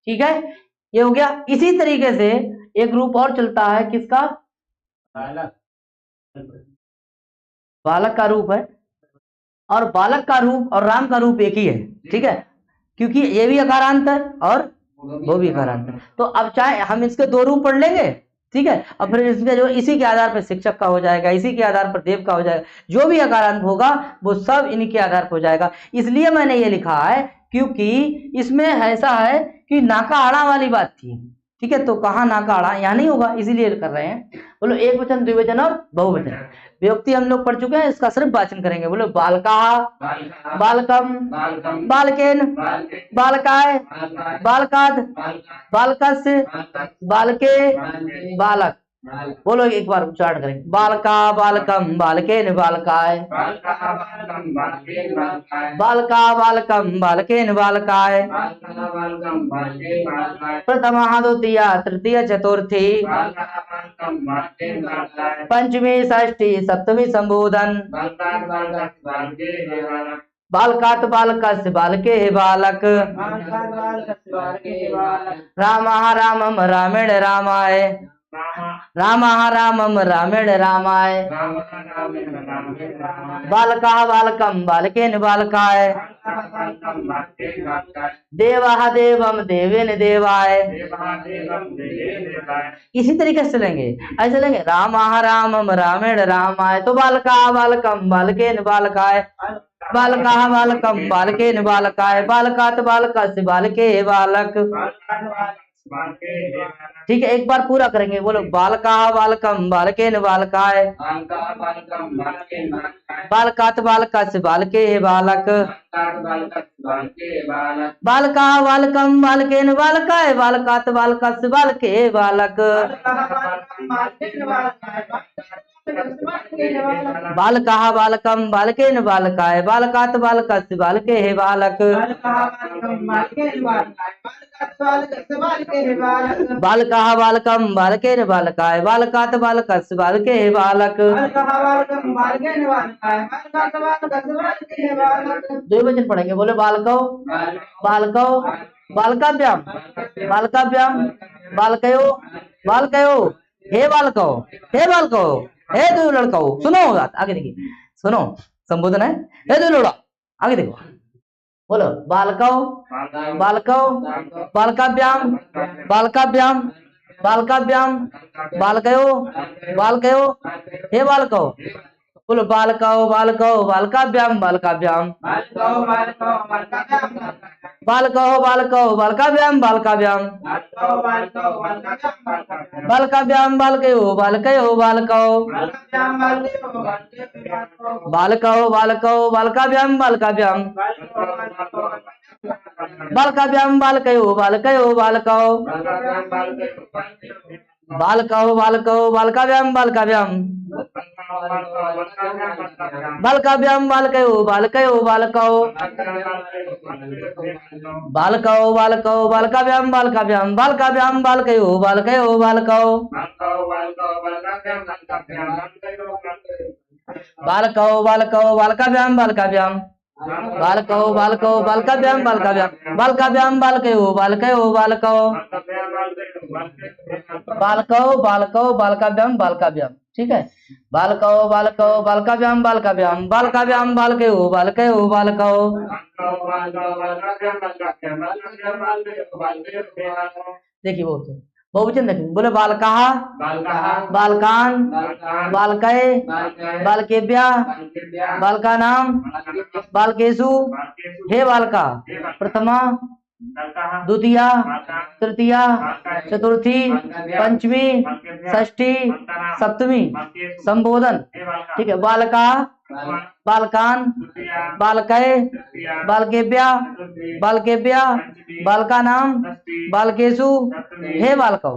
ठीक है, ये हो गया। इसी तरीके से एक रूप और चलता है, किसका, बालक का रूप है। और बालक का रूप और राम का रूप एक ही है। ठीक है, क्योंकि ये भी अकारांत है और वो भी अकारांत है। तो अब चाहे हम इसके दो रूप पढ़ लेंगे, ठीक है, और फिर इसके जो इसी के आधार पर शिक्षक का हो जाएगा, इसी के आधार पर देव का हो जाएगा, जो भी अकारांत होगा वो सब इन्हीं के आधार पर हो जाएगा। इसलिए मैंने ये लिखा है क्योंकि इसमें ऐसा है कि नाका आड़ा वाली बात थी। ठीक है, तो कहाँ नाका आड़ा, यहाँ नहीं होगा, इसीलिए कर रहे हैं। बोलो एक वचन, द्विवचन और बहुवचन। विभक्ति हम लोग पढ़ चुके हैं, इसका सिर्फ वाचन करेंगे। बोलो बालका, बालकम, बालकेन, बालकाय, बालकाद, बालकस्य, बालके, बालक। बोलो एक बार उच्चारण करेंगे। बालका बालकम बालकेन बालकाय, बालका बालकम बालकेन बालकाय, प्रथमा द्वितीया तृतीय चतुर्थी पंचमी षष्ठी सप्तमी संबोधन बालकात बालकस्य बालके हे बालक रामः रामम रामेण रामाय रामः रामम रामेण रामाय बालकः बालकम बालकेन बालकाय देवः देवम देवेन देवाय। इसी तरीके से चलेंगे, ऐसे चलेंगे। रामः रामम रामेण रामाय, तो बालकः बालकम बालकेन बालकाय, बालकः बालकम बालकेन बालकाय, बालकात बालकस्य बालके बालक। ठीक है, एक बार पूरा करेंगे। बोलो बालका बालकम बालकेन बालकाय, बालकात बालकस्य बालके बालक, बालका बालकम बालकेन बालकाय, बालकात बालकस्य बालके बालक, बालकः बालकम बालकेन बालकाय, बालकात बालकस्य बालके बालक, बालकः बालकम बालकेन बालकाय, बालकात बालकस्य बालके बालक। द्विवचन पढ़ेंगे। बोले बालको, बालको, बालकाभ्याम, बालकाभ्याम, बालकयो, बालकयो, हे बालको, हे बालको, हे दो लड़का। सुनो आगे देखिए, सुनो संबोधन है। हे दो लड़का, आगे देखो। बोलो बालको, बालको, बालकाभ्याम, बालकाभ्याम, बालकाभ्याम, बालकयो, बालकयो, हे बालको। बोलो बालको, बालको, बालकाभ्याम, बालकाभ्याम, बालको, बालको, बालकाभ्याम, बालकाभ्याम, बालकाभ्याम, बालकयो, बालकयो, बालको, बालको, बालको, बालकाभ्याम, बालकाभ्याम, बालकाभ्याम, बालकयो, बालकयो, बालको, बालकौ बालकौ बालकाभ्याम बालकाभ्याम बालकाभ्याम बालकयो बालकयो बालकौ बालकौ बालकौ बालकाभ्याम बालकाभ्याम बालकाभ्याम बालकयो बालकयो बालकौ बालकौ बालकौ बालकाभ्याम बालकाभ्याम बालकौ बालकौ बालकाभ्याम बालकाभ्याम बालकाभ्याम बालकयो बालकयो बालकौ बालकौ बालकौ बालकाभ्याम बालकाभ्याम। ठीक है, बालकौ बालकौ बालकाभ्याम बालकाभ्याम बालकाभ्याम बालकयो बालकयो बालकौ। देखिए बहुवचन देखेंगे, बोले बालकाः बालकान बालकय बालकेभ्यः बालकानां बालकेषु हे बालका प्रथमा द्वितीया तृतीया चतुर्थी पंचमी षष्ठी सप्तमी संबोधन। ठीक है, बालका बालकान बालकय बालकेभ्यः बालकेभ्यः बालकानां बालकेषु हे बालकौ।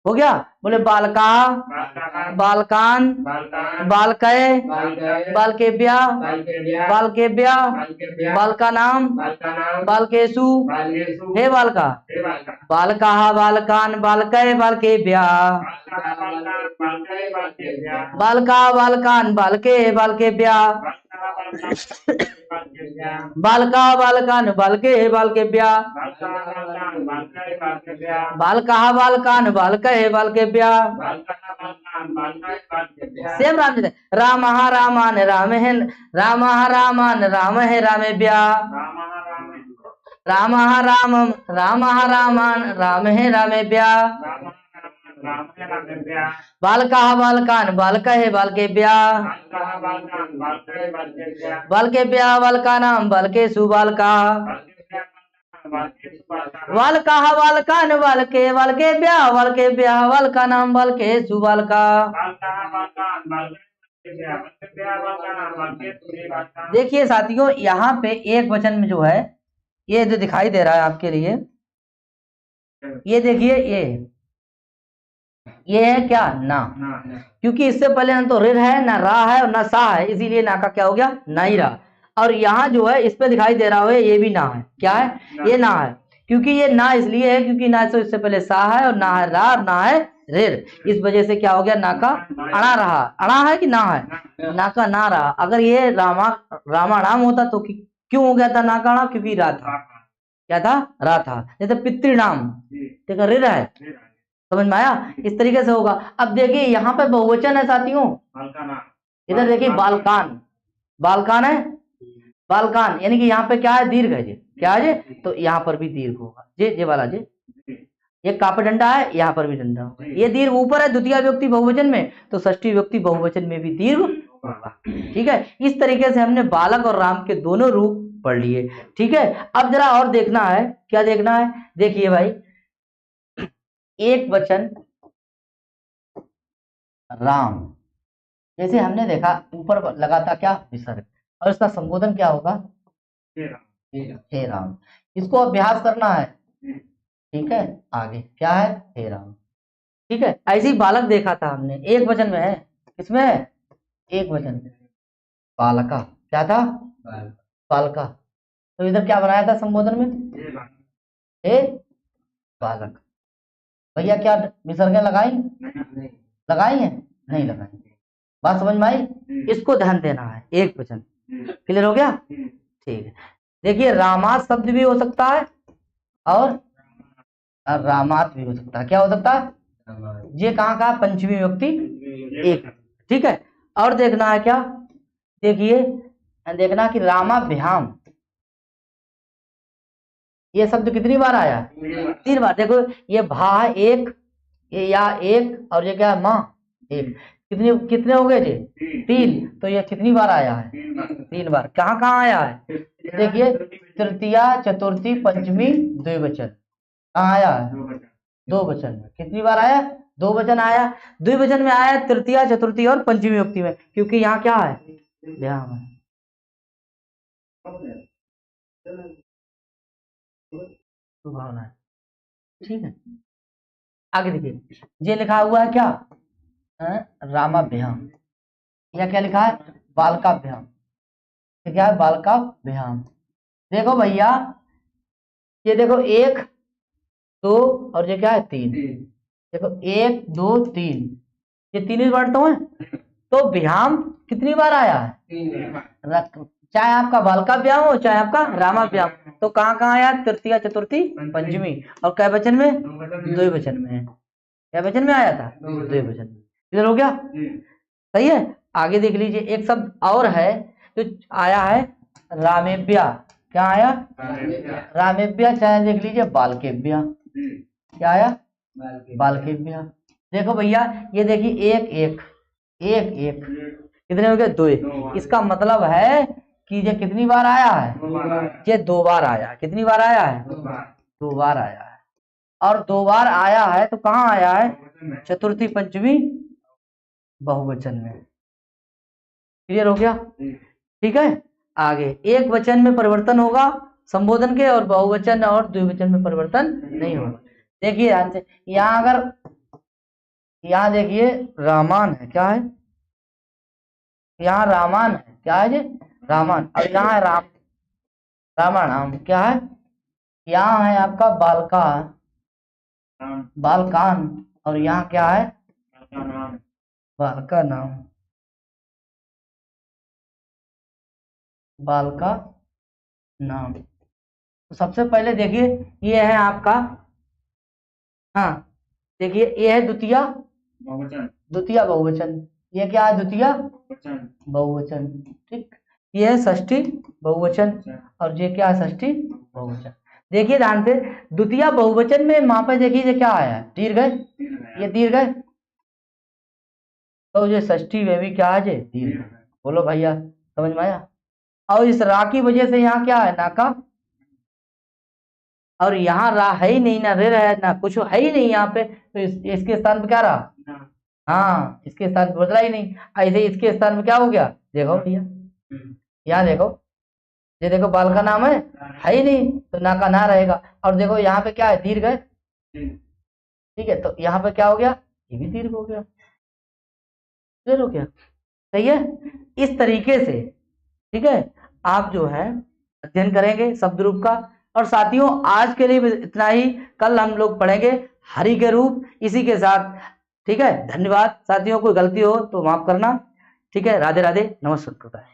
हो गया, बोले बालका बालकान बालकय बालकेभ्यः बालकेभ्यः बालकानां बालकेषु हे बालका बालकाः बालकान बालकय बालकेभ्यः बालका बालकान बालके बालकेभ्यः बालका बालकान बालके बालकेभ्यः बालकाः बालकान बालकय बालकेभ्यः। सेम राम रामः रामान रामः रामः रामान रामः रामेभ्यः रामः रामं रामः रामान रामः रामेभ्यः बालकाः बालकान बालकय बालकेभ्यः बालकेभ्यः बालकानां बालकेषु बालकाः बालकाः बालकान बालके बालकेभ्यः बालकेभ्यः बालकानां बालकेषु बालकाः। देखिए साथियों, यहाँ पे एक वचन में जो है ये जो दिखाई दे रहा है आपके लिए, ये देखिए ये है क्या ना, क्योंकि इससे पहले ना तो रिर है ना रा है और ना सा है, इसीलिए ना का क्या हो गया ना ही रहा। और यहाँ जो है इस पे दिखाई दे रहा है ये भी ना है, क्या है ये ना है, क्योंकि ये ना इसलिए है क्योंकि ना तो इससे पहले सा है और ना है रा और ना है रिर, इस वजह से क्या हो गया ना का अणा रहा। अणा है कि ना है, ना का ना रहा। अगर ये रामाणाम होता तो क्यों हो गया था ना का अणा, क्योंकि रा था, क्या था रा था। जैसे पितृनाम देखा रिर है, समझ में आया, इस तरीके से होगा। अब देखिए यहाँ पे बहुवचन है साथियों, इधर देखिए बालकान बालकान है बालकान, यानी कि यहाँ पे क्या है दीर्घ है जी, क्या है जी, तो यहाँ पर भी दीर्घ होगा जे वाला जी। ये का पे डंडा है, यहाँ पर भी डंडा होगा। ये दीर्घ ऊपर है द्वितीय व्यक्ति बहुवचन में, तो षष्ठी व्यक्ति बहुवचन में भी दीर्घ होगा। ठीक है, इस तरीके से हमने बालक और राम के दोनों रूप पढ़ लिए। ठीक है, अब जरा और देखना है, क्या देखना है, देखिए भाई एक वचन राम, जैसे हमने देखा ऊपर लगा था क्या विसर्ग, और इसका संबोधन क्या होगा हे राम। इसको अभ्यास करना है। ठीक है, आगे क्या है हे राम। ठीक है, ऐसे ही बालक देखा था हमने, एक वचन में है, किसमें है एक वचन में, बालका क्या था बालका, तो इधर क्या बनाया था संबोधन में हे बालक। भैया क्या विसर्ग लगाई लगाई है नहीं लगाई, बात समझ में आई, इसको ध्यान देना है। एक वचन क्लियर हो गया। ठीक है, देखिए रामात शब्द भी हो सकता है और रामात भी हो सकता है। क्या हो सकता है, ये कहाँ का पंचमी व्यक्ति एक। ठीक है, और देखना है क्या, देखिए देखना कि रामाभ्याम ये शब्द कितनी बार आया, 3 बार। देखो ये भा एक, ये या एक, और ये क्या है माँ एक, कितने हो गए जी 3, तो ये कितनी बार आया है 3 बार। कहाँ कहाँ आया है, देखिए तृतीया चतुर्थी पंचमी द्विवचन, कहाँ आया है 2 वचन में। कितनी बार आया 2 वचन आया, द्विवचन में आया तृतीया चतुर्थी और पंचमी व्यक्ति में, क्योंकि यहाँ क्या है व्याम है। भावना है, ठीक है। आगे देखिए, ये लिखा हुआ है क्या, रामाभ्याम, या क्या लिखा है, बालकाभ्याम। ये क्या है, बालकाभ्याम। देखो भैया, ये देखो 1 2 और ये क्या है 3। देखो 1 2 3, ये 3 ही वर्ड तो है। तो व्यायाम कितनी बार आया है, चाहे आपका बालकाभ्याम हो चाहे आपका रामाभ्याम, तो कहाँ कहाँ आया, तृतीया चतुर्थी पंचमी, और कै वचन में, द्विवचन में। क्या वचन में आया था, द्विवचन में। इधर हो गया, सही है। आगे देख लीजिए, एक शब्द और है जो आया है, रामेभ्या। क्या आया, रामेभ्या, चाहे देख लीजिए बालकेभ्या। क्या आया, बालकेभ्या। देखो भैया, ये देखिए 1 1 1 1, कितने हो गए, 2। इसका मतलब है कि ये कितनी बार आया है, ये 2 बार आया। कितनी बार आया है, 2 बार आया है। और 2 बार आया है तो कहाँ आया है, चतुर्थी पंचमी बहुवचन में। क्लियर हो गया, ठीक है। आगे एक वचन में परिवर्तन होगा संबोधन के, और बहुवचन और द्विवचन में परिवर्तन नहीं होगा। देखिए ध्यान से, यहाँ अगर, यहाँ देखिए रामान है, क्या है, यहाँ रामान है, क्या है जी, रामान। और यहाँ है राम, रामाणाम। क्या है, यहाँ है आपका बालका, बालकान, और यहाँ क्या है, बालका नाम, बालका नाम। तो सबसे पहले देखिए, ये है आपका, हाँ देखिए, ये है द्वितीय द्वितीय बहुवचन। ये क्या है, द्वितीय बहुवचन, ठीक। ये है षष्ठी बहुवचन, और ये क्या है, षष्ठी बहुवचन। देखिए ध्यान से, द्वितीय बहुवचन में वहां पर देखिए ये क्या आया है, दीर्घ है, ये दीर्घ है। तो ये षष्ठी में भी क्या है, ये दीर्घ। बोलो भैया, समझ में आया। और इस रा की वजह से यहाँ क्या है, नाका, और यहाँ रा है ही नहीं, ना रे है, ना कुछ है ही नहीं यहाँ पे, तो इसके स्थान पे क्या रहा, हाँ इसके स्थान पे बदला ही नहीं। ऐसे इसके स्थान पे क्या हो गया, देखो भैया, यहाँ देखो, ये देखो बाल का नाम है ही नहीं, तो ना का ना रहेगा। और देखो यहाँ पे क्या है, दीर्घ है, ठीक है, तो यहाँ पे क्या हो गया, ये भी दीर्घ हो गया। क्लियर हो गया, सही है। इस तरीके से, ठीक है, आप जो है अध्ययन करेंगे शब्द रूप का। और साथियों, आज के लिए इतना ही, कल हम लोग पढ़ेंगे हरि के रूप इसी के साथ। ठीक है, धन्यवाद साथियों, कोई गलती हो तो माफ करना। ठीक है, राधे राधे, नमस्कार।